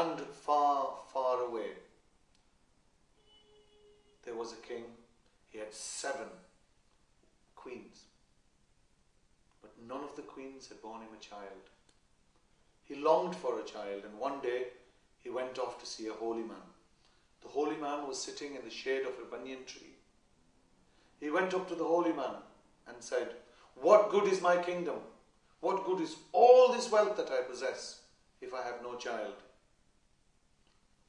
land far, far away, there was a king. He had 7 queens. But none of the queens had borne him a child. He longed for a child, and one day he went off to see a holy man. The holy man was sitting in the shade of a banyan tree. He went up to the holy man and said, "What good is my kingdom? What good is all this wealth that I possess if I have no child?"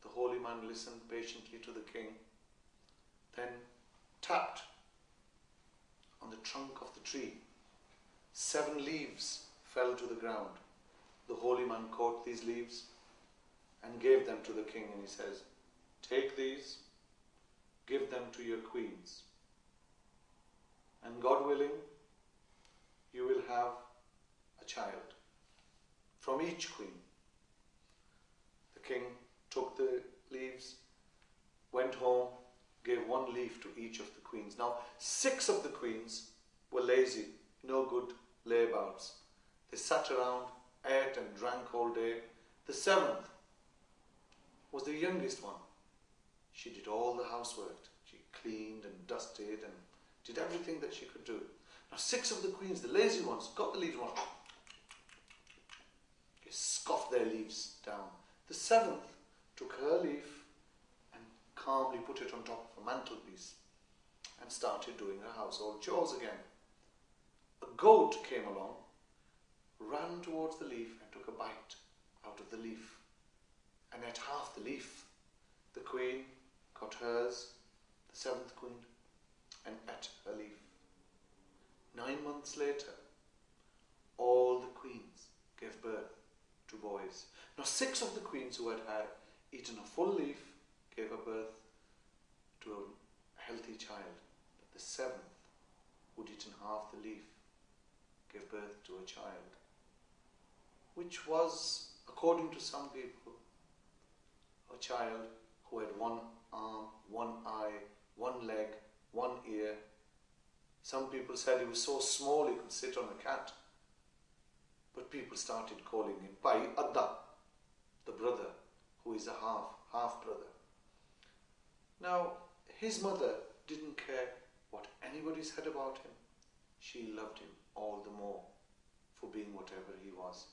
The holy man listened patiently to the king, then tapped on the trunk of the tree. 7 leaves fell to the ground. The holy man caught these leaves and gave them to the king, and he says, "Take these, give them to your queens, and God willing, you will have a child from each queen." The king took the leaves, went home, gave 1 leaf to each of the queens. Now, 6 of the queens were lazy, no good layabouts. They sat around, ate and drank all day. The 7th was the youngest one. She did all the housework. She cleaned and dusted and did everything that she could do. Now 6 of the queens, the lazy ones, got the leaves and scoffed their leaves down. The 7th took her leaf and calmly put it on top of a mantelpiece and started doing her household chores again. A goat came along, ran towards the leaf and took a bite out of the leaf and ate half the leaf. The queen got hers, the 7th queen, and ate her leaf. 9 months later, all the queens gave birth to boys. Now 6 of the queens who had eaten a full leaf gave a birth to a healthy child. But the 7th, who'd eaten half the leaf, gave birth to a child, which was, according to some people, a child who had 1 arm, 1 eye, 1 leg, 1 ear. Some people said he was so small he could sit on a cat. But people started calling him Pai Adda, the brother, who is a half-brother. Now, his mother didn't care what anybody said about him. She loved him all the more for being whatever he was.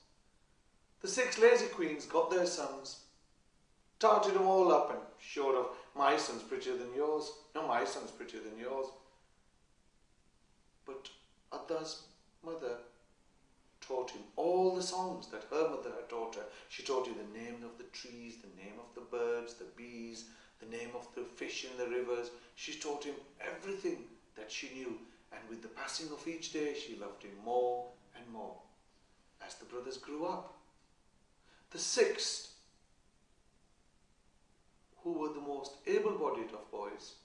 The 6 lazy queens got their sons, tarted them all up and showed off, "My son's prettier than yours. No, my son's prettier than yours." But Adda's mother taught him all the songs that her mother had taught her. She taught him the name of the trees, the name of the birds, the bees, the name of the fish in the rivers. She taught him everything that she knew, and with the passing of each day, she loved him more and more. As the brothers grew up, the 6th, who were the most able-bodied of boys,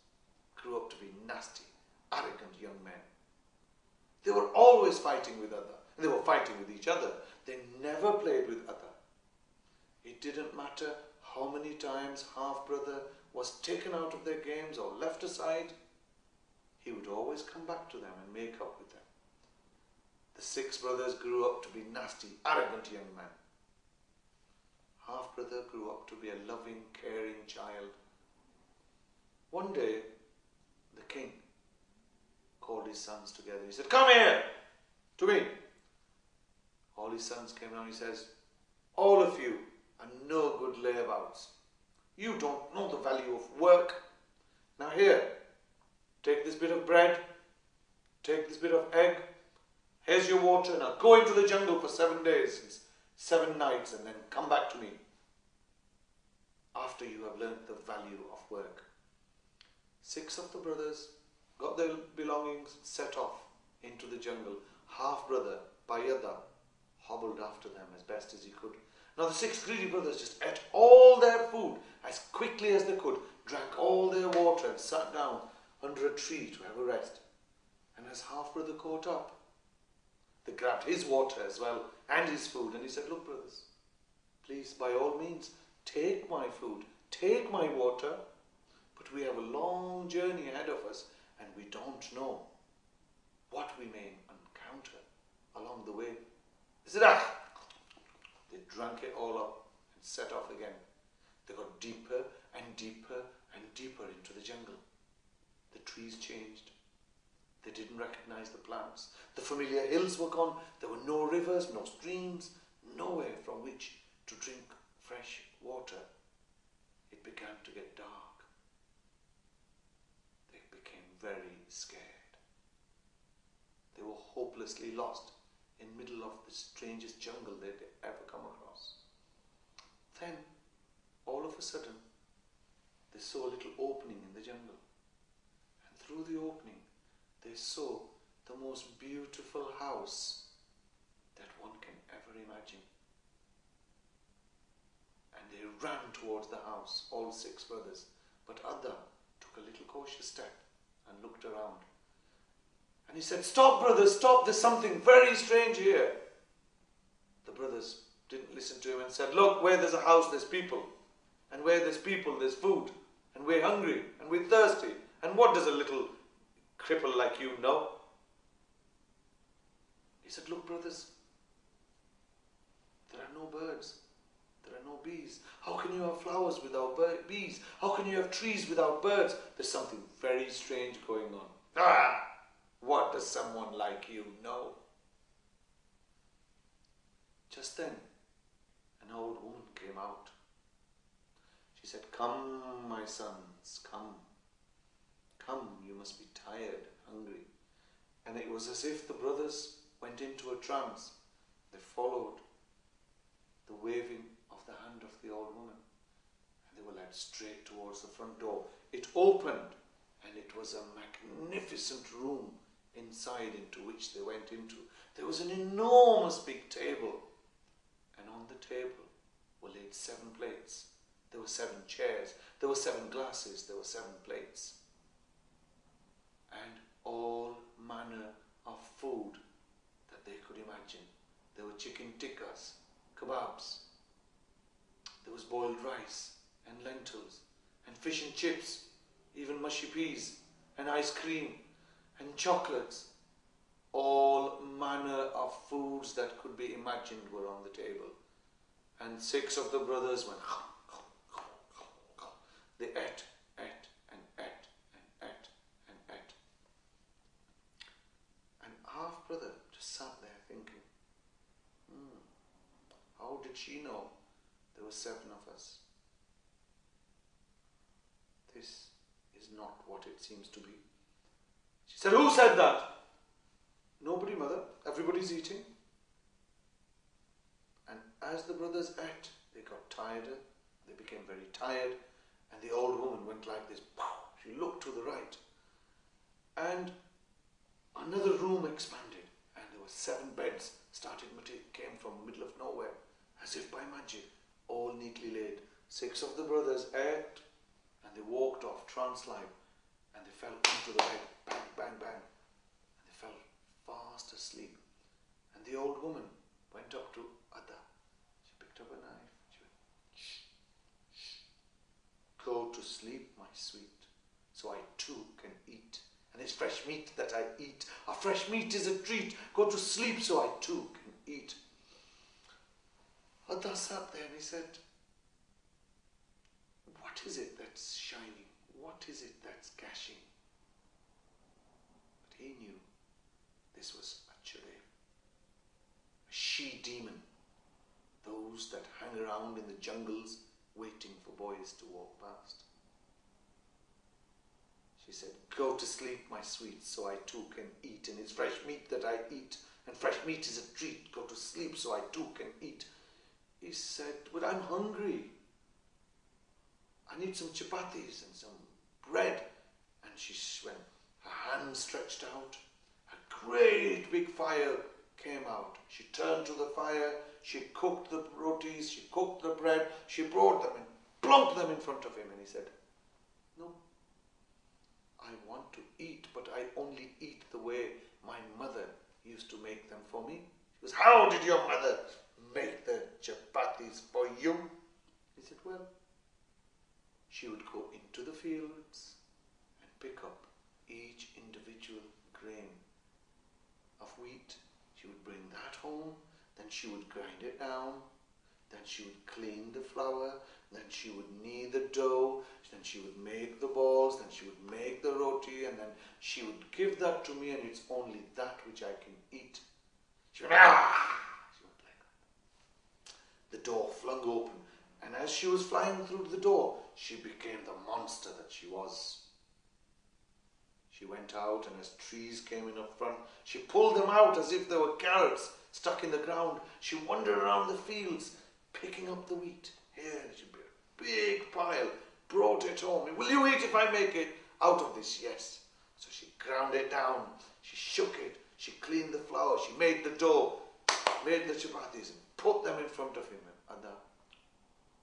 grew up to be nasty, arrogant young men. They were always fighting with Adda. They were fighting with each other. They never played with Adda. It didn't matter how many times half-brother was taken out of their games or left aside, he would always come back to them and make up with them. The 6 brothers grew up to be nasty, arrogant young men. Half-brother grew up to be a loving, caring child. One day, the king called his sons together. He said, "Come here to me." All his sons came down. He says, "All of you are no good layabouts. You don't know the value of work. Now here, take this bit of bread, take this bit of egg, here's your water. Now go into the jungle for 7 days and 7 nights and then come back to me after you have learnt the value of work." 6 of the brothers got their belongings, set off into the jungle. Half-brother, Bayada, hobbled after them as best as he could. Now the 6 greedy brothers just ate all their food as quickly as they could, drank all their water and sat down under a tree to have a rest. And as half-brother caught up, they grabbed his water as well and his food, and he said, "Look, brothers, please, by all means, take my food, take my water, but we have a long journey ahead of us and we don't know what we may encounter along the way." They said, "Ah!" They drank it all up and set off again They got deeper and deeper and deeper into the jungle. The trees changed. They didn't recognize the plants. The familiar hills were gone. There were no rivers, no streams, nowhere from which to drink fresh water. It began to get dark. They became very scared. They were hopelessly lost in the middle of the strangest jungle they'd ever come across. Then, all of a sudden, they saw a little opening in the jungle. And through the opening, they saw the most beautiful house that one can ever imagine. And they ran towards the house, all 6 brothers. But Adha took a little cautious step and looked around. And he said, "Stop, brothers, stop, there's something very strange here." The brothers didn't listen to him and said, "Look, where there's a house, there's people. And where there's people, there's food. And we're hungry, and we're thirsty. And what does a little cripple like you know?" He said, "Look, brothers, there are no birds. There are no bees. How can you have flowers without bees? How can you have trees without birds? There's something very strange going on. Ah! What does someone like you know?" Just then, an old woman came out. She said, "Come, my sons, come. Come, you must be tired, hungry." And it was as if the brothers went into a trance. They followed the waving of the hand of the old woman, and they were led straight towards the front door. It opened, and it was a magnificent room inside into which they went into. There was an enormous big table, and on the table were laid 7 plates. There were 7 chairs, there were 7 glasses, there were 7 plates, and all manner of food that they could imagine. There were chicken tikkas, kebabs, there was boiled rice and lentils and fish and chips, even mushy peas and ice cream and chocolates. All manner of foods that could be imagined were on the table. And 6 of the brothers went, they ate and ate and ate and ate. And half brother just sat there thinking, how did she know there were 7 of us? This is not what it seems to be. She said, "Who said that?" "Nobody, mother. Everybody's eating." And as the brothers ate, they got tireder. They became very tired. And the old woman went like this. She looked to the right. And another room expanded. And there were 7 beds came from the middle of nowhere, as if by magic, all neatly laid. 6 of the brothers ate, and they walked off trance-like, and they fell into the bed, bang, bang, bang, and they fell fast asleep. And the old woman went up to Adha. She picked up a knife. She went, "Shh, shh. Go to sleep, my sweet, so I too can eat. And it's fresh meat that I eat. A fresh meat is a treat. Go to sleep so I too can eat." Adha sat there and he said, "What is it that's shining? What is it that's gashing?" But he knew this was actually a she-demon, those that hang around in the jungles waiting for boys to walk past. She said, "Go to sleep, my sweet, so I too can eat. And it's fresh meat that I eat. And fresh meat is a treat. Go to sleep so I too can eat." He said, "But I'm hungry. I need some chapatis and some bread." And she went, her hand stretched out. A great big fire came out. She turned to the fire. She cooked the rotis. She cooked the bread. She brought them and plumped them in front of him. And he said, "No, I want to eat, but I only eat the way my mother used to make them for me." She goes, "How did your mother make the chapatis for you?" He said, "Well, she would go into the fields and pick up each individual grain of wheat. She would bring that home, then she would grind it down, then she would clean the flour, Then she would knead the dough, then she would make the balls, then she would make the roti, and then she would give that to me, and it's only that which I can eat. She went, ah! She went like that. The door flung open, and as she was flying through the door, she became the monster that she was. She went out, and as trees came in up front, she pulled them out as if they were carrots stuck in the ground. She wandered around the fields, picking up the wheat. Here, there should be a big pile. Brought it home. Will you eat if I make it out of this? Yes. So she ground it down. She shook it. She cleaned the flour. She made the dough, made the chapatis, and put them in front of him. And Adha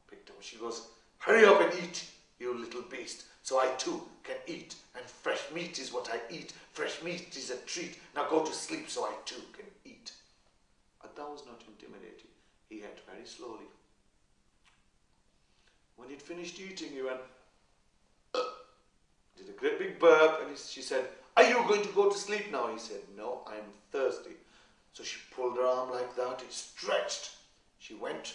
picked them. She goes, hurry up and eat, you little beast, so I too can eat. And fresh meat is what I eat. Fresh meat is a treat. Now go to sleep so I too can eat. Adha was not intimidated. He ate very slowly. When he'd finished eating, he went, did a great big burp, and she said, are you going to go to sleep now? He said, no, I'm thirsty. So she pulled her arm like that, it stretched. She went,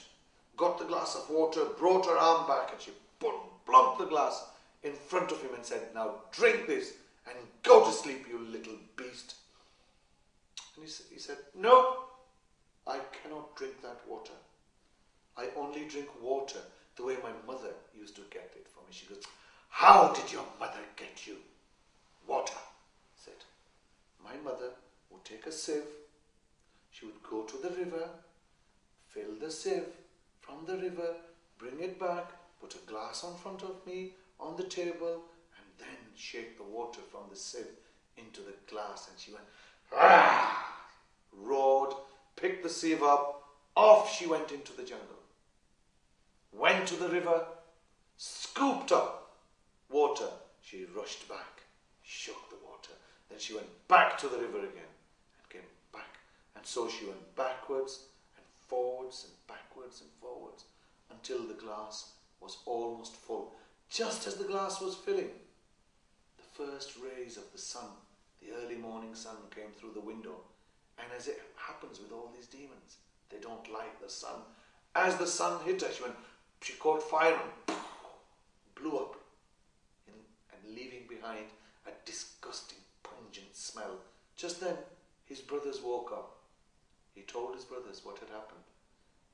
got the glass of water, brought her arm back, and she plunked the glass in front of him and said, now drink this and go to sleep, you little beast. And he said, no, I cannot drink that water. I only drink water the way my mother used to get it for me. She goes, how did your mother get you water? I said, my mother would take a sieve. She would go to the river, fill the sieve from the river, bring it back, put a glass in front of me on the table, and then shake the water from the sieve into the glass. And she went, ah! Roared, picked the sieve up, off she went into the jungle. Went to the river, scooped up water. She rushed back, shook the water. Then she went back to the river again and came back. And so she went backwards and forwards and backwards and forwards until the glass was almost full. Just as the glass was filling, the first rays of the sun, the early morning sun, came through the window. And as it happens with all these demons, they don't like the sun. As the sun hit her, she caught fire and blew up, and leaving behind a disgusting, pungent smell. Just then, his brothers woke up. He told his brothers what had happened.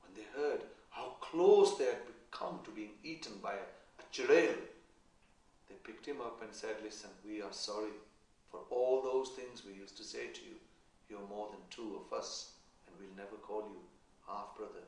When they heard how close they had come to being eaten by a churail, they picked him up and said, listen, we are sorry for all those things we used to say to you. You're more than two of us, and we'll never call you half brother